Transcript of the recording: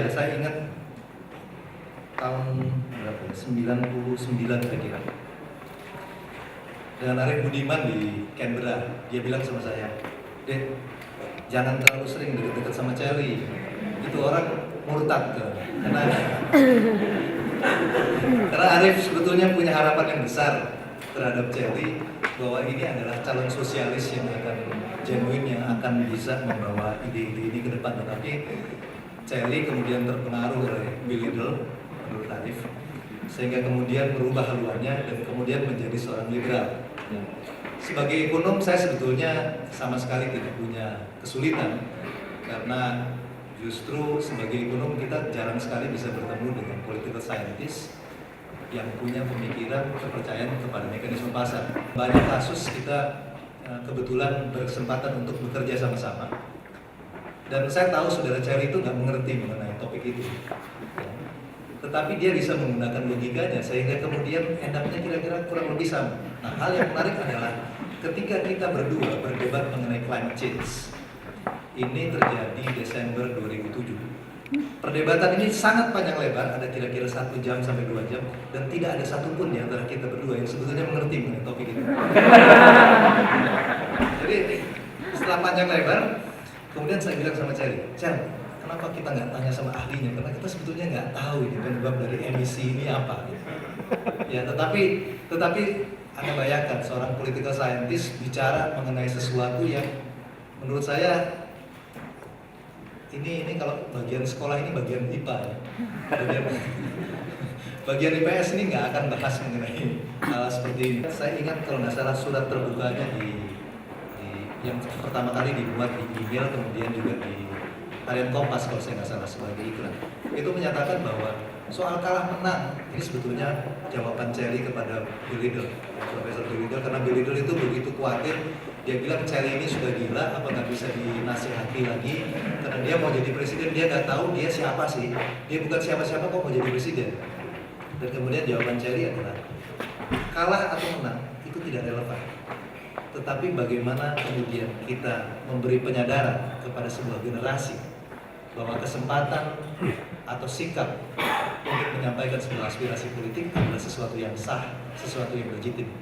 Ya, saya ingat tahun berapa ya? 99 saya kira. Dengan Arif Budiman di Canberra, dia bilang sama saya, "Dek, jangan terlalu sering deket-deket sama Celi. Itu orang murtad tuh." Karena Arif sebetulnya punya harapan yang besar terhadap Celi, bahwa ini adalah calon sosialis yang akan genuine, yang akan bisa membawa ide-ide ini ke depan. Tetapi Celi kemudian terpengaruh oleh Bill Liddell menurut Arif, sehingga kemudian merubah haluannya dan kemudian menjadi seorang liberal. Sebagai ekonom saya sebetulnya sama sekali tidak punya kesulitan, karena justru sebagai ekonom kita jarang sekali bisa bertemu dengan political scientist yang punya pemikiran kepercayaan kepada mekanisme pasar. Banyak kasus kita kebetulan berkesempatan untuk bekerja sama-sama. Dan saya tahu saudara Celi itu nggak mengerti mengenai topik itu, tetapi dia bisa menggunakan logikanya sehingga kemudian endapnya kira-kira kurang lebih sama. Nah, hal yang menarik adalah ketika kita berdua berdebat mengenai climate change, ini terjadi Desember 2007. Perdebatan ini sangat panjang lebar, ada kira-kira 1 jam sampai 2 jam, dan tidak ada satupun di antara kita berdua yang sebetulnya mengerti mengenai topik itu. Jadi setelah panjang lebar, kemudian saya bilang sama Celi, kenapa kita nggak tanya sama ahlinya? Karena kita sebetulnya nggak tahu ini penyebab dari emisi ini apa. Ya, tetapi Anda bayangkan seorang political scientist bicara mengenai sesuatu yang menurut saya ini kalau bagian sekolah ini bagian IPA ya. Bagian IPS ini nggak akan bahas mengenai hal seperti ini. Saya ingat kalau nggak salah surat terbukanya yang pertama kali dibuat di email, kemudian juga di Harian Kompas kalau saya nggak salah sebagai iklan, itu menyatakan bahwa soal kalah menang ini sebetulnya jawaban Celi kepada Bill Liddell, Profesor Bill Liddell, karena Bill Liddell itu begitu khawatir. Dia bilang Celi ini sudah gila, apa nggak bisa dinasihati lagi, karena dia mau jadi presiden, dia nggak tahu dia siapa sih, dia bukan siapa-siapa kok mau jadi presiden. Dan kemudian jawaban Celi adalah kalah atau menang itu tidak relevan, tetapi bagaimana kemudian kita memberi penyadaran kepada sebuah generasi bahwa kesempatan atau sikap untuk menyampaikan sebuah aspirasi politik adalah sesuatu yang sah, sesuatu yang legitim.